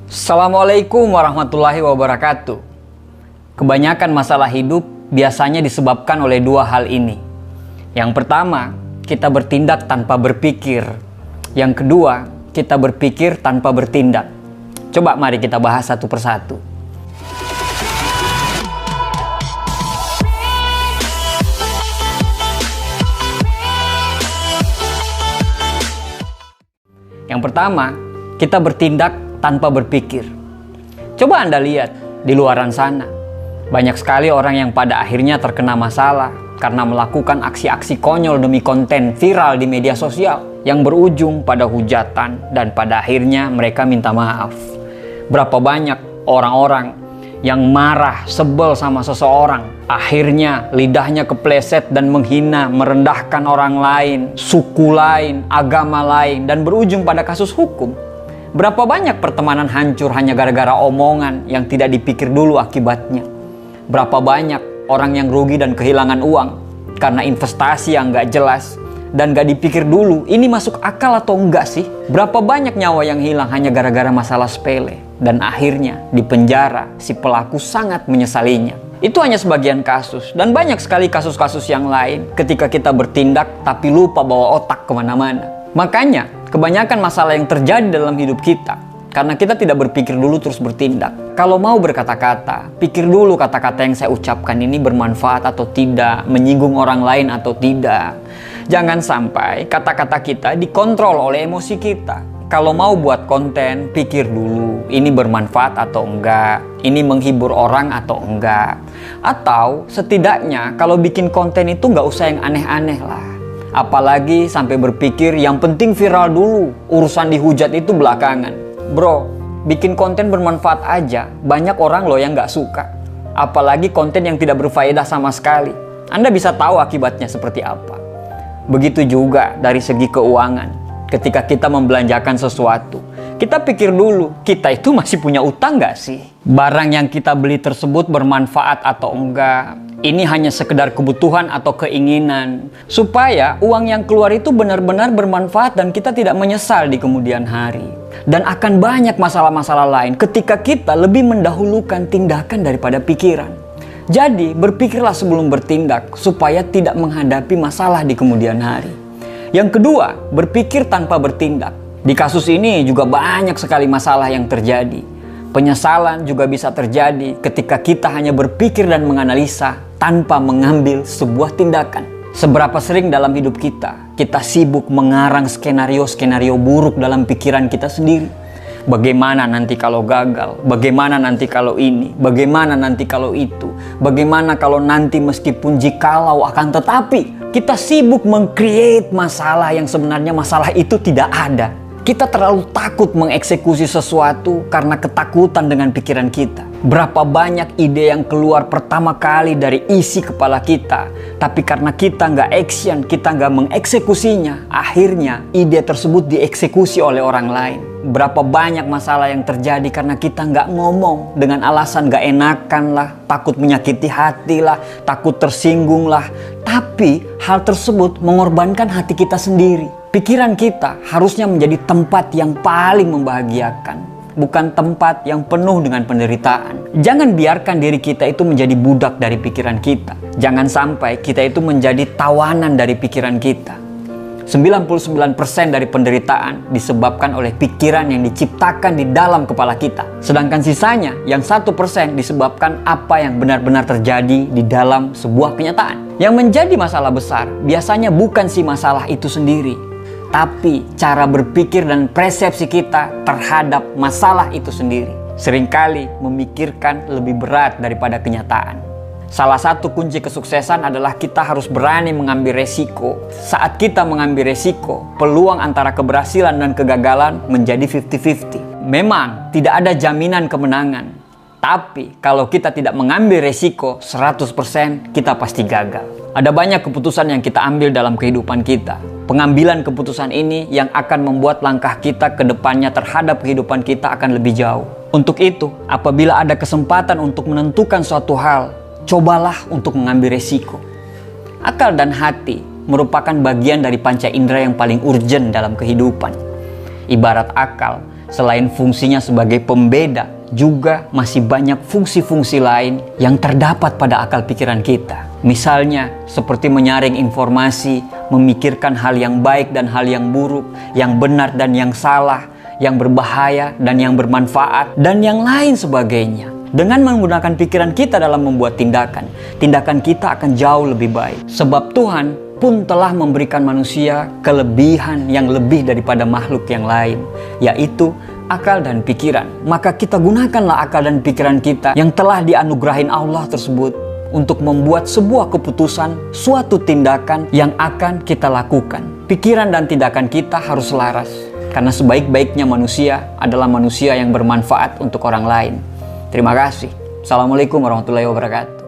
Assalamualaikum warahmatullahi wabarakatuh. Kebanyakan masalah hidup biasanya disebabkan oleh dua hal ini. Yang pertama, kita bertindak tanpa berpikir. Yang kedua, kita berpikir tanpa bertindak. Coba mari kita bahas satu persatu. Yang pertama, kita bertindak tanpa berpikir. Coba Anda lihat di luaran sana. Banyak sekali orang yang pada akhirnya terkena masalah karena melakukan aksi-aksi konyol demi konten viral di media sosial yang berujung pada hujatan dan pada akhirnya mereka minta maaf. Berapa banyak orang-orang yang marah, sebel sama seseorang, akhirnya lidahnya kepleset dan menghina, merendahkan orang lain, suku lain, agama lain, dan berujung pada kasus hukum. Berapa banyak pertemanan hancur hanya gara-gara omongan yang tidak dipikir dulu akibatnya. Berapa banyak orang yang rugi dan kehilangan uang karena investasi yang gak jelas dan gak dipikir dulu ini masuk akal atau enggak sih. Berapa banyak nyawa yang hilang hanya gara-gara masalah sepele dan akhirnya di penjara si pelaku sangat menyesalinya. Itu hanya sebagian kasus dan banyak sekali kasus-kasus yang lain ketika kita bertindak tapi lupa bawa otak kemana-mana. Makanya kebanyakan masalah yang terjadi dalam hidup kita karena kita tidak berpikir dulu terus bertindak. Kalau mau berkata-kata, pikir dulu kata-kata yang saya ucapkan ini bermanfaat atau tidak, menyinggung orang lain atau tidak. Jangan sampai kata-kata kita dikontrol oleh emosi kita. Kalau mau buat konten, pikir dulu ini bermanfaat atau enggak, ini menghibur orang atau enggak. Atau setidaknya kalau bikin konten itu nggak usah yang aneh-aneh lah. Apalagi sampai berpikir yang penting viral dulu, urusan dihujat itu belakangan. Bro, bikin konten bermanfaat aja, banyak orang loh yang gak suka. Apalagi konten yang tidak berfaedah sama sekali. Anda bisa tahu akibatnya seperti apa. Begitu juga dari segi keuangan. Ketika kita membelanjakan sesuatu, kita pikir dulu, kita itu masih punya utang gak sih? Barang yang kita beli tersebut bermanfaat atau enggak? Ini hanya sekedar kebutuhan atau keinginan. Supaya uang yang keluar itu benar-benar bermanfaat dan kita tidak menyesal di kemudian hari. Dan akan banyak masalah-masalah lain ketika kita lebih mendahulukan tindakan daripada pikiran. Jadi berpikirlah sebelum bertindak supaya tidak menghadapi masalah di kemudian hari. Yang kedua, berpikir tanpa bertindak. Di kasus ini juga banyak sekali masalah yang terjadi. Penyesalan juga bisa terjadi ketika kita hanya berpikir dan menganalisa tanpa mengambil sebuah tindakan. Seberapa sering dalam hidup kita sibuk mengarang skenario-skenario buruk dalam pikiran kita sendiri. Bagaimana nanti kalau gagal? Bagaimana nanti kalau ini? Bagaimana nanti kalau itu? Bagaimana kalau nanti meskipun jikalau akan tetapi? Kita sibuk meng-create masalah yang sebenarnya masalah itu tidak ada. Kita terlalu takut mengeksekusi sesuatu karena ketakutan dengan pikiran kita. Berapa banyak ide yang keluar pertama kali dari isi kepala kita, tapi karena kita nggak action, kita nggak mengeksekusinya, akhirnya ide tersebut dieksekusi oleh orang lain. Berapa banyak masalah yang terjadi karena kita nggak ngomong dengan alasan nggak enakan lah, takut menyakiti hati lah, takut tersinggung lah. Tapi hal tersebut mengorbankan hati kita sendiri. Pikiran kita harusnya menjadi tempat yang paling membahagiakan, bukan tempat yang penuh dengan penderitaan. Jangan biarkan diri kita itu menjadi budak dari pikiran kita. Jangan sampai kita itu menjadi tawanan dari pikiran kita. 99% dari penderitaan disebabkan oleh pikiran yang diciptakan di dalam kepala kita. Sedangkan sisanya yang 1% disebabkan apa yang benar-benar terjadi di dalam sebuah kenyataan. Yang menjadi masalah besar biasanya bukan si masalah itu sendiri, tapi cara berpikir dan persepsi kita terhadap masalah itu sendiri. Seringkali memikirkan lebih berat daripada kenyataan. Salah satu kunci kesuksesan adalah kita harus berani mengambil resiko. Saat kita mengambil resiko, peluang antara keberhasilan dan kegagalan menjadi 50-50. Memang tidak ada jaminan kemenangan. Tapi kalau kita tidak mengambil resiko 100%, kita pasti gagal. Ada banyak keputusan yang kita ambil dalam kehidupan kita. Pengambilan keputusan ini yang akan membuat langkah kita ke depannya terhadap kehidupan kita akan lebih jauh. Untuk itu, apabila ada kesempatan untuk menentukan suatu hal, cobalah untuk mengambil resiko. Akal dan hati merupakan bagian dari panca indera yang paling urgen dalam kehidupan. Ibarat akal Selain fungsinya sebagai pembeda, juga masih banyak fungsi-fungsi lain yang terdapat pada akal pikiran kita. Misalnya, seperti menyaring informasi, memikirkan hal yang baik dan hal yang buruk, yang benar dan yang salah, yang berbahaya dan yang bermanfaat, dan yang lain sebagainya. Dengan menggunakan pikiran kita dalam membuat tindakan, tindakan kita akan jauh lebih baik. Sebab Tuhan pun telah memberikan manusia kelebihan yang lebih daripada makhluk yang lain, yaitu akal dan pikiran. Maka kita gunakanlah akal dan pikiran kita yang telah dianugerahin Allah tersebut untuk membuat sebuah keputusan, suatu tindakan yang akan kita lakukan. Pikiran dan tindakan kita harus selaras, karena sebaik-baiknya manusia adalah manusia yang bermanfaat untuk orang lain. Terima kasih. Assalamualaikum warahmatullahi wabarakatuh.